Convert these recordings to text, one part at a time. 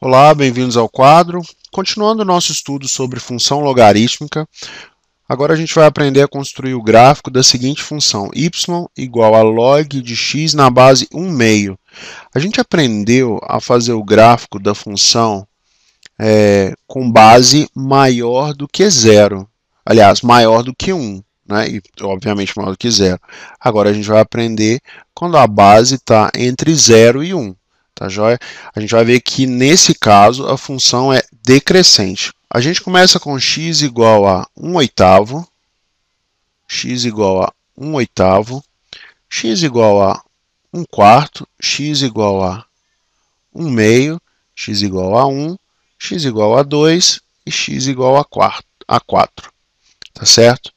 Olá, bem-vindos ao quadro. Continuando o nosso estudo sobre função logarítmica, agora a gente vai aprender a construir o gráfico da seguinte função: y igual a log de x na base 1 meio. A gente aprendeu a fazer o gráfico da função com base maior do que zero. Aliás, maior do que 1, né? E obviamente maior do que zero. Agora a gente vai aprender quando a base está entre 0 e 1. Tá joia? A gente vai ver que nesse caso a função é decrescente. A gente começa com x igual a 1 oitavo, x igual a 1 oitavo, x igual a 1 quarto, x igual a 1 meio, x igual a 1, x igual a 2 e x igual a 4. Tá certo?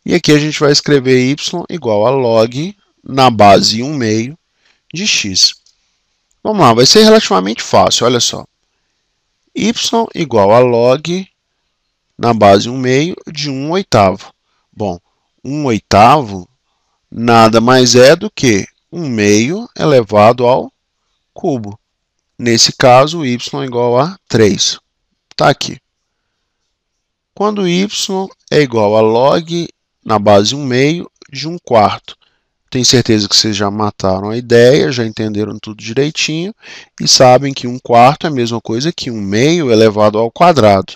E aqui a gente vai escrever y igual a log na base 1 meio de x. Vamos lá, vai ser relativamente fácil, olha só. Y igual a log na base 1 meio de 1 oitavo. Bom, 1 oitavo nada mais é do que 1 meio elevado ao cubo. Nesse caso, y é igual a 3. Está aqui. Quando y é igual a log na base 1 meio de 1 quarto. Tenho certeza que vocês já mataram a ideia, já entenderam tudo direitinho e sabem que 1 quarto é a mesma coisa que 1 meio elevado ao quadrado.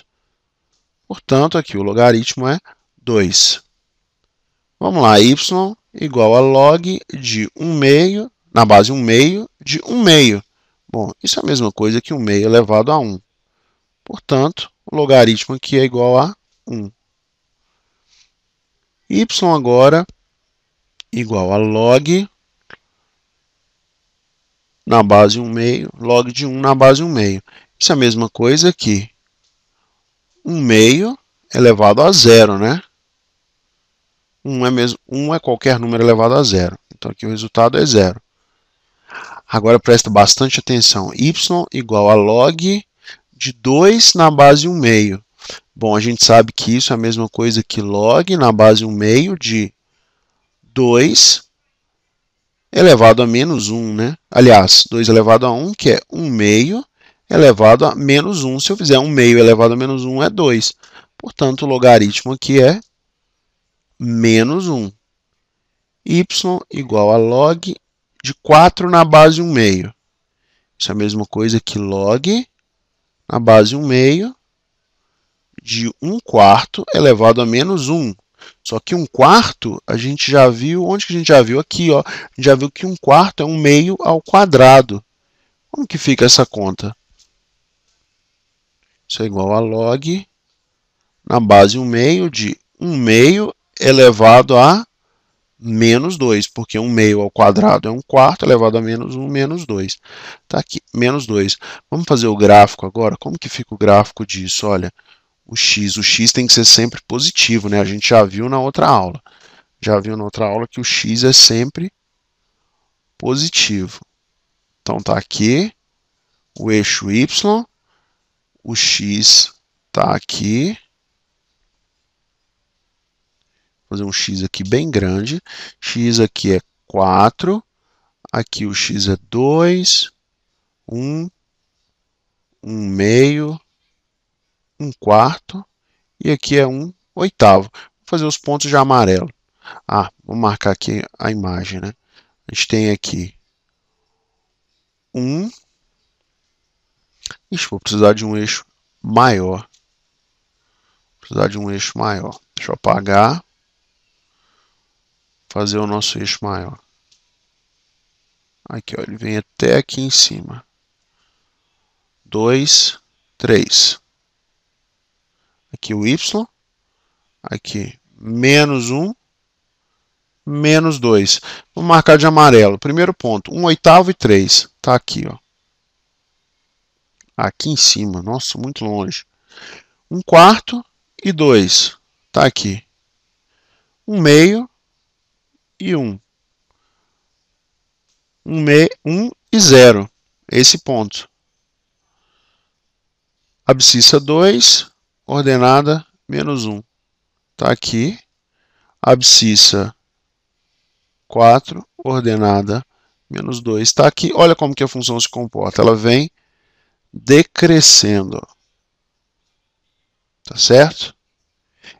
Portanto, aqui o logaritmo é 2. Vamos lá, y igual a log de 1 meio, na base 1 meio de 1 meio. Bom, isso é a mesma coisa que 1 meio elevado a 1. Portanto, o logaritmo aqui é igual a 1. Y agora igual a log na base 1 meio, log de 1 na base 1 meio. Isso é a mesma coisa que 1 meio elevado a 0, né? 1 é qualquer número elevado a 0. Então aqui o resultado é 0. Agora presta bastante atenção. Y igual a log de 2 na base 1 meio. Bom, a gente sabe que isso é a mesma coisa que log na base 1 meio de 2 elevado a menos 1, né? Aliás, 2 elevado a 1, que é 1 meio elevado a menos 1. Se eu fizer 1 meio elevado a menos 1, é 2. Portanto, o logaritmo aqui é menos 1. Y igual a log de 4 na base 1 meio. Isso é a mesma coisa que log na base 1 meio de 1 quarto elevado a menos 1. Só que 1 quarto a gente já viu, onde que a gente já viu? Aqui, ó. A gente já viu que 1 quarto é 1 meio ao quadrado. Como que fica essa conta? Isso é igual a log na base 1 meio de 1 meio elevado a menos 2, porque 1 meio ao quadrado é 1 quarto elevado a menos 1, menos 2. Está aqui, menos 2. Vamos fazer o gráfico agora? Como que fica o gráfico disso? Olha, o x tem que ser sempre positivo, né? A gente já viu na outra aula. Já viu na outra aula que o x é sempre positivo. Então está aqui o eixo y, o x está aqui. Vou fazer um x aqui bem grande. X aqui é 4. Aqui o x é 2, 1, 1 meio, 1 quarto. E aqui é 1 oitavo. Vou fazer os pontos de amarelo. Vou marcar aqui a imagem, né? A gente tem aqui 1. Ixi, vou precisar de um eixo maior. Vou precisar de um eixo maior. Deixa eu apagar. Fazer o nosso eixo maior. Aqui, ó, ele vem até aqui em cima. 2, 3. Aqui o y. Aqui, menos 1, menos 2. Vou marcar de amarelo. Primeiro ponto, 1 oitavo e 3. Está aqui, ó. Aqui em cima. Nossa, muito longe. 1 quarto e 2. Está aqui. 1 meio e 1. 1 e 0. Esse ponto. Abscissa 2, ordenada menos 1. Está aqui. Abscissa 4, ordenada menos 2. Está aqui. Olha como que a função se comporta. Ela vem decrescendo. Tá certo?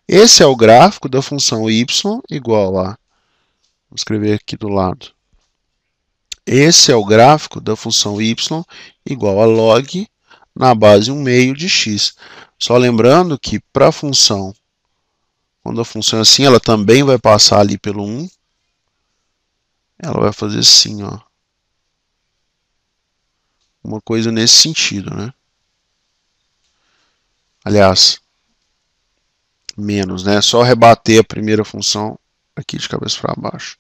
Esse é o gráfico da função y igual a... Vou escrever aqui do lado. Esse é o gráfico da função y igual a log na base 1/2 de x. Só lembrando que para a função, quando a função é assim, ela também vai passar ali pelo 1. Ela vai fazer assim, ó. Uma coisa nesse sentido, né? Aliás, menos, né? É só rebater a primeira função aqui de cabeça para baixo.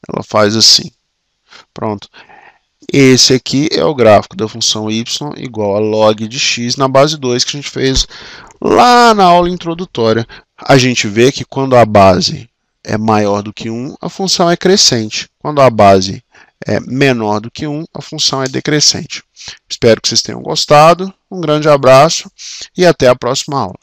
Ela faz assim. Pronto. Esse aqui é o gráfico da função y igual a log de x na base 2 que a gente fez lá na aula introdutória. A gente vê que quando a base é maior do que 1, a função é crescente. Quando a base é menor do que 1, a função é decrescente. Espero que vocês tenham gostado. Um grande abraço e até a próxima aula.